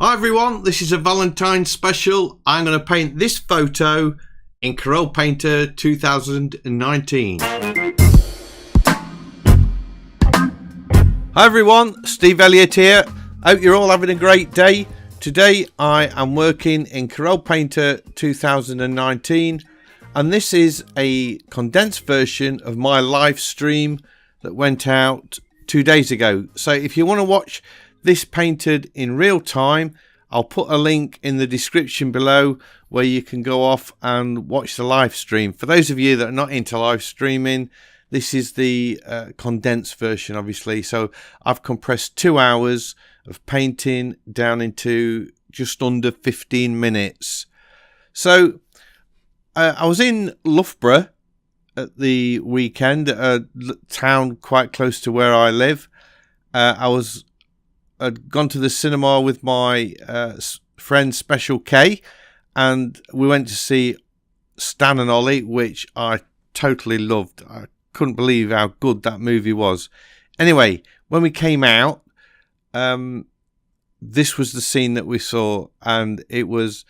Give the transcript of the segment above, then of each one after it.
Hi everyone, this is a Valentine's special. I'm going to paint this photo in Corel Painter 2019. Hi everyone, Steve Elliott here. Hope you're all having a great day. Today I am working in Corel Painter 2019 and this is a condensed version of my live stream that went out 2 days ago. So if you want to watch this painted in real time, I'll put a link in the description below where you can go off and watch the live stream. For those of you that are not into live streaming, this is the condensed version, obviously. So I've compressed 2 hours of painting down into just under 15 minutes. So I was in Loughborough at the weekend, a town quite close to where I live. I'd gone to the cinema with my friend Special K, and we went to see Stan and Ollie, which I totally loved. I couldn't believe how good that movie was. Anyway, when we came out, this was the scene that we saw, and it was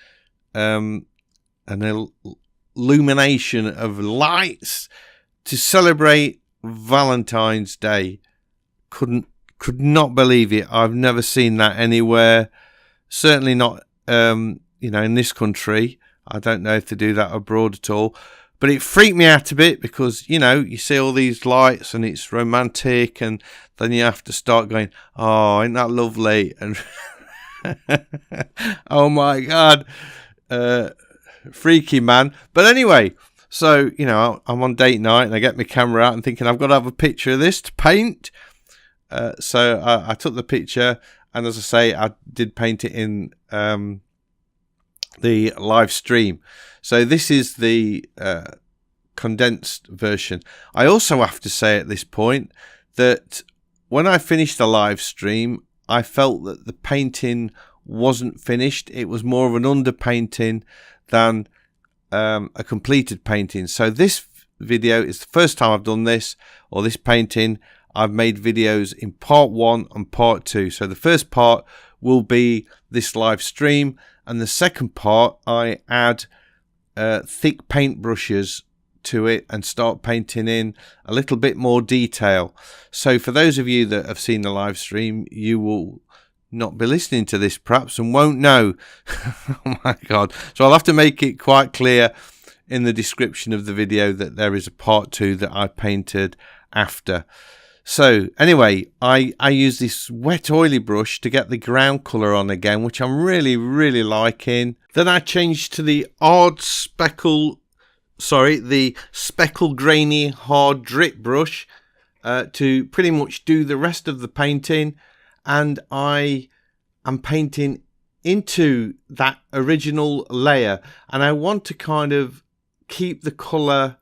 an illumination of lights to celebrate Valentine's Day. Could not believe it. I've never seen that anywhere. Certainly not, in this country. I don't know if they do that abroad at all. But it freaked me out a bit because, you see all these lights and it's romantic, and then you have to start going, oh, ain't that lovely? And oh my God, freaky, man. But anyway, so, I'm on date night and I get my camera out and thinking I've got to have a picture of this to paint. So I took the picture, and as I say, I did paint it in the live stream. So this is the condensed version. I also have to say at this point that when I finished the live stream, I felt that the painting wasn't finished. It was more of an underpainting than a completed painting. So this video is the first time I've done this, or this painting. I've made videos in part 1 and part 2. So the first part will be this live stream, and the second part I add thick paint brushes to it and start painting in a little bit more detail. So for those of you that have seen the live stream, you will not be listening to this perhaps and won't know. Oh my God. So I'll have to make it quite clear in the description of the video that there is a part 2 that I painted after. So anyway, I use this wet oily brush to get the ground colour on again, which I'm really liking. Then I changed to the speckle grainy hard drip brush to pretty much do the rest of the painting. And I am painting into that original layer, and I want to kind of keep the colour,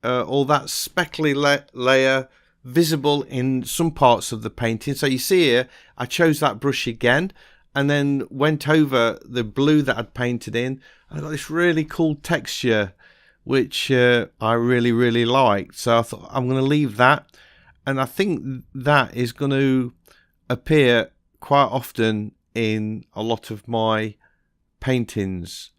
all that speckly layer visible in some parts of the painting. So you see here, I chose that brush again and then went over the blue that I'd painted in. I got this really cool texture, which I really liked. So I thought I'm going to leave that, and I think that is going to appear quite often in a lot of my paintings.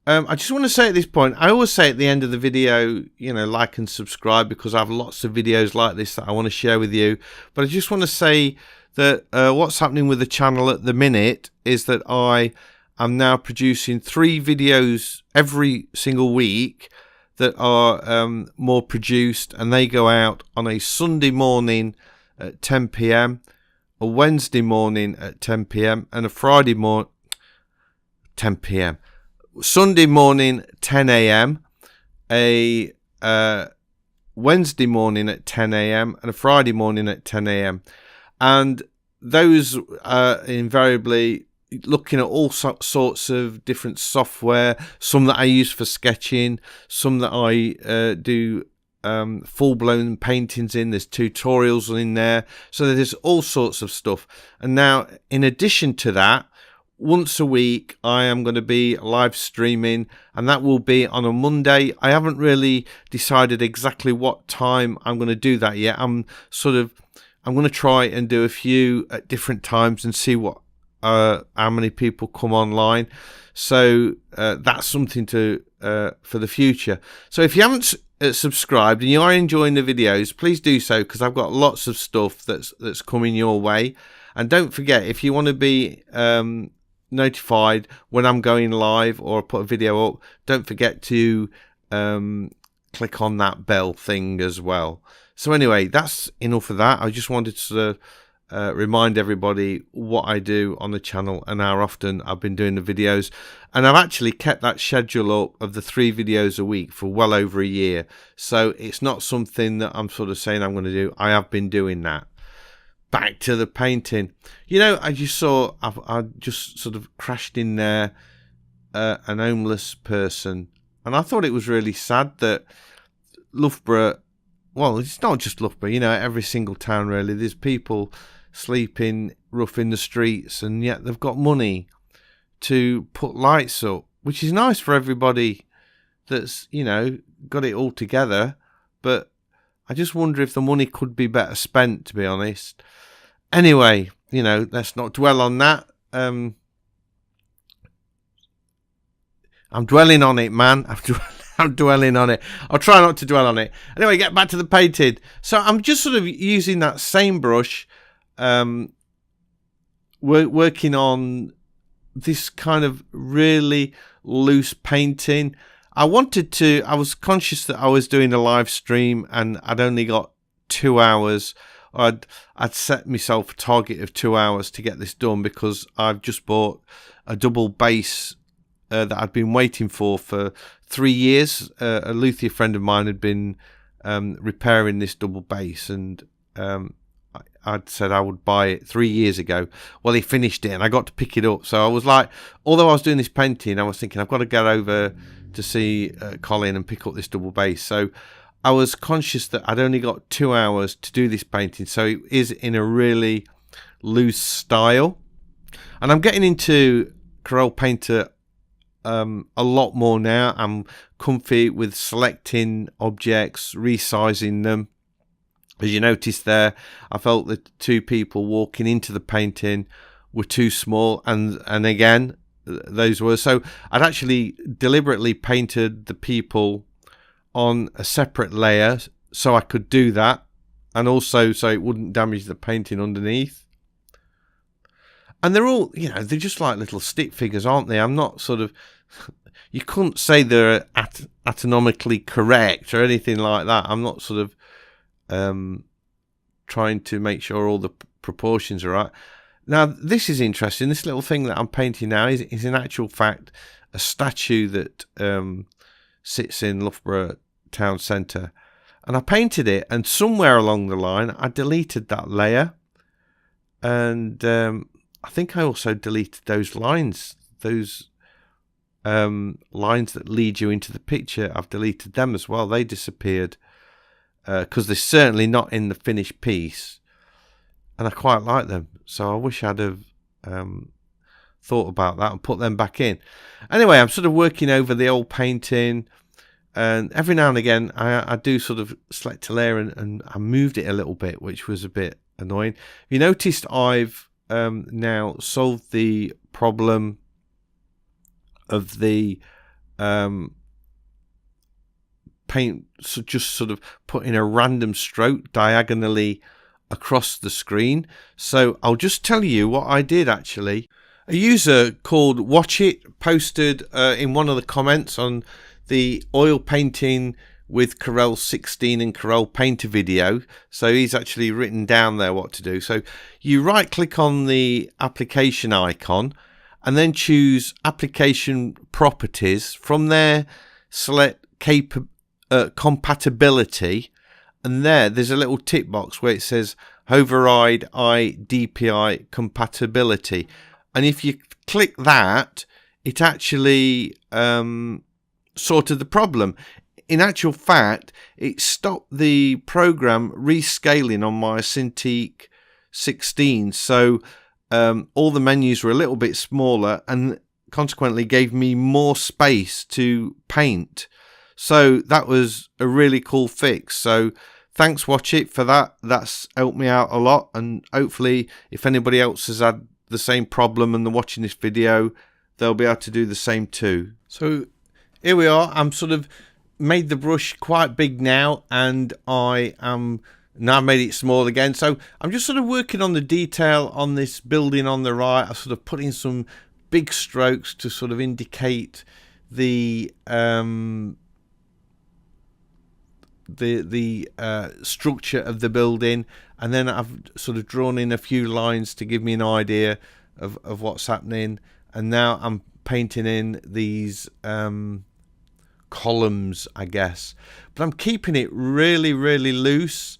I just want to say at this point, I always say at the end of the video, like and subscribe, because I have lots of videos like this that I want to share with you. But I just want to say that what's happening with the channel at the minute is that I am now producing 3 videos every single week that are more produced, and they go out on a Sunday morning at 10 p.m, a Wednesday morning at 10 p.m, and a Friday morning 10 p.m. Sunday morning 10 a.m, a Wednesday morning at 10 a.m, and a Friday morning at 10 a.m. And those are invariably looking at all sorts of different software, some that I use for sketching, some that I do full-blown paintings in. There's tutorials in there, so there's all sorts of stuff. And now, in addition to that, once a week I am going to be live streaming, and that will be on a Monday. I haven't really decided exactly what time I'm going to do that yet. I'm going to try and do a few at different times and see what how many people come online. So that's something to for the future. So if you haven't subscribed and you are enjoying the videos, please do so, because I've got lots of stuff that's coming your way. And don't forget, if you want to be notified when I'm going live or put a video up, don't forget to click on that bell thing as well. So anyway, that's enough of that. I just wanted to remind everybody what I do on the channel and how often I've been doing the videos. And I've actually kept that schedule up of the 3 videos a week for well over a year. So it's not something that I'm sort of saying I'm going to do. I have been doing that. Back to the painting. You know, as you saw, I just sort of crashed in there, an homeless person. And I thought it was really sad that Loughborough, well, it's not just Loughborough, you know, every single town really, there's people sleeping rough in the streets, and yet they've got money to put lights up, which is nice for everybody that's, you know, got it all together. But I just wonder if the money could be better spent, to be honest. Anyway, you know, let's not dwell on that. I'm dwelling on it, man. I'm dwelling on it. I'll try not to dwell on it. Anyway, get back to the painting. So I'm just sort of using that same brush, working on this kind of really loose painting. I was conscious that I was doing a live stream and I'd only got 2 hours. I'd set myself a target of 2 hours to get this done, because I've just bought a double base that I'd been waiting for 3 years. A luthier friend of mine had been repairing this double base, and I'd said I would buy it 3 years ago. Well, he finished it and I got to pick it up. So I was like, although I was doing this painting, I was thinking I've got to get over to see Colin and pick up this double base. So I was conscious that I'd only got 2 hours to do this painting. So it is in a really loose style. And I'm getting into Corel Painter a lot more now. I'm comfy with selecting objects, resizing them. As you noticed there, I felt that 2 people walking into the painting were too small, and again, those were. So I'd actually deliberately painted the people on a separate layer so I could do that, and also so it wouldn't damage the painting underneath. And they're all, you know, they're just like little stick figures, aren't they? I'm not sort of, you couldn't say they're anatomically correct or anything like that. I'm not sort of trying to make sure all the proportions are right. Now, this is interesting. This little thing that I'm painting now is in actual fact a statue that sits in Loughborough town centre. And I painted it, and somewhere along the line I deleted that layer, and I think I also deleted those lines, lines that lead you into the picture. I've deleted them as well. They disappeared because they're certainly not in the finished piece, and I quite like them. So I wish I'd have thought about that and put them back in. Anyway, I'm sort of working over the old painting, and every now and again I do sort of select a layer and I moved it a little bit, which was a bit annoying. You noticed I've now solved the problem of the paint, so just sort of putting a random stroke diagonally across the screen. So I'll just tell you what I did actually. A user called Watch It posted in one of the comments on the oil painting with Corel 16 and Corel Painter video. So he's actually written down there what to do. So you right click on the application icon and then choose application properties. From there select compatibility, and there's a little tick box where it says override IDPI compatibility, and if you click that, it actually sorted the problem. In actual fact, it stopped the program rescaling on my Cintiq 16, so all the menus were a little bit smaller and consequently gave me more space to paint. So that was a really cool fix. So thanks Watch It for that. That's helped me out a lot, and hopefully if anybody else has had the same problem and they're watching this video, they'll be able to do the same too. So here we are. I'm sort of made the brush quite big now, and I am now made it small again. So I'm just sort of working on the detail on this building on the right. I sort of put in some big strokes to sort of indicate the structure of the building, and then I've sort of drawn in a few lines to give me an idea of what's happening. And now I'm painting in these columns, I guess, but I'm keeping it really loose,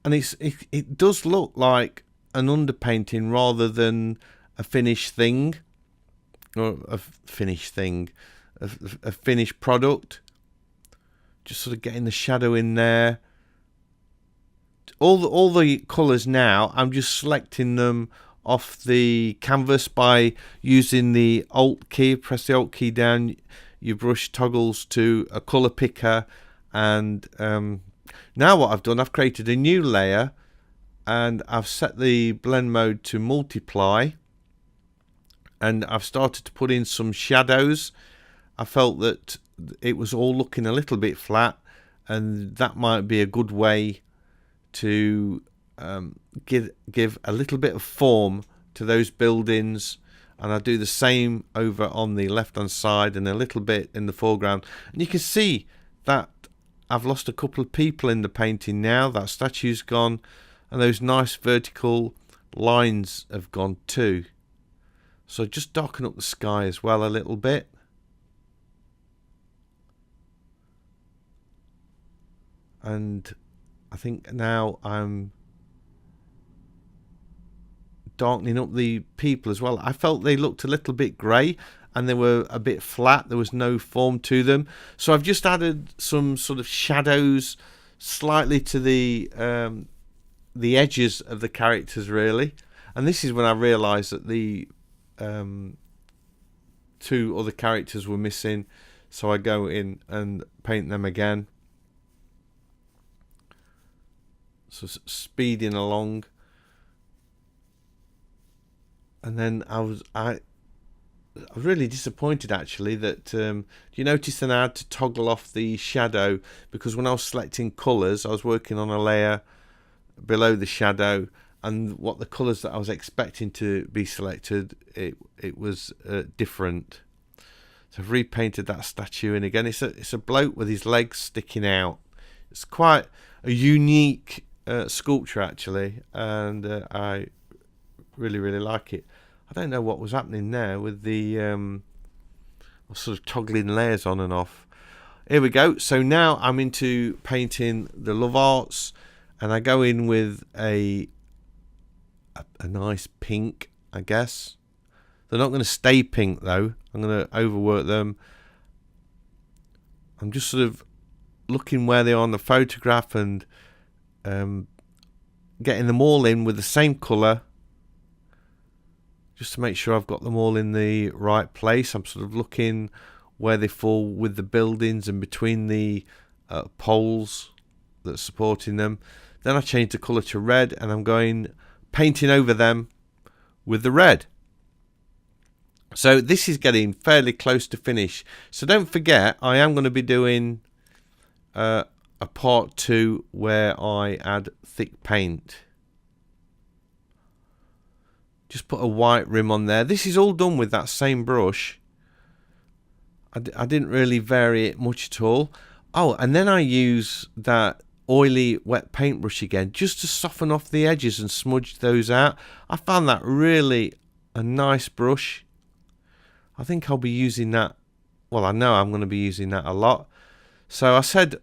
and it does look like an underpainting rather than a finished thing, or a finished product. Just sort of getting the shadow in there. All the colours now, I'm just selecting them off the canvas by using the Alt key. Press the Alt key down, your brush toggles to a colour picker, and now what I've done, I've created a new layer, and I've set the blend mode to multiply, and I've started to put in some shadows. I felt that it was all looking a little bit flat, and that might be a good way to give a little bit of form to those buildings. And I do the same over on the left hand side and a little bit in the foreground, and you can see that I've lost a couple of people in the painting now. That statue's gone, and those nice vertical lines have gone too. So just darken up the sky as well a little bit. And I think now I'm darkening up the people as well. I felt they looked a little bit grey and they were a bit flat. There was no form to them. So I've just added some sort of shadows slightly to the edges of the characters, really. And this is when I realised that the two other characters were missing. So I go in and paint them again. So speeding along, and then I was really disappointed actually that you notice that I had to toggle off the shadow, because when I was selecting colours, I was working on a layer below the shadow, and what the colours that I was expecting to be selected, it was different. So I've repainted that statue in again. It's a bloke with his legs sticking out. It's quite a unique sculpture actually, and I really like it. I don't know what was happening there with the sort of toggling layers on and off. Here we go. So now I'm into painting the love arts, and I go in with a nice pink, I guess. They're not going to stay pink though. I'm going to overwork them. I'm just sort of looking where they are on the photograph and getting them all in with the same colour, just to make sure I've got them all in the right place. I'm sort of looking where they fall with the buildings and between the poles that's supporting them. Then I change the colour to red, and I'm going painting over them with the red. So this is getting fairly close to finish. So don't forget, I am going to be doing a part 2 where I add thick paint. Just put a white rim on there. This is all done with that same brush. I didn't really vary it much at all. Oh, and then I use that oily wet paintbrush again, just to soften off the edges and smudge those out. I found that really a nice brush. I think I'll be using that. Well, I know I'm going to be using that a lot. So I said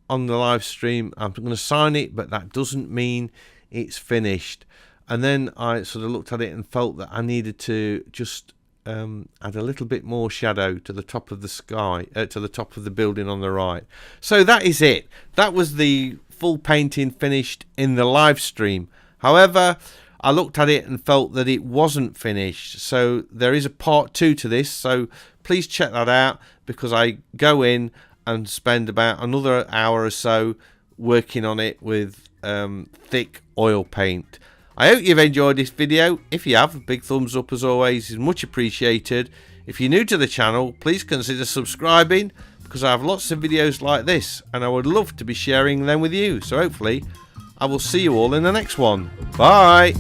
on the live stream I'm going to sign it, but that doesn't mean it's finished. And then I sort of looked at it and felt that I needed to just add a little bit more shadow to the top of the sky, to the top of the building on the right. So that is it. That was the full painting finished in the live stream. However, I looked at it and felt that it wasn't finished. So there is a part 2 to this. So please check that out, because I go in and spend about another hour or so working on it with thick oil paint. I hope you've enjoyed this video. If you have, a big thumbs up as always is much appreciated. If you're new to the channel, please consider subscribing, because I have lots of videos like this and I would love to be sharing them with you. So hopefully I will see you all in the next one. Bye.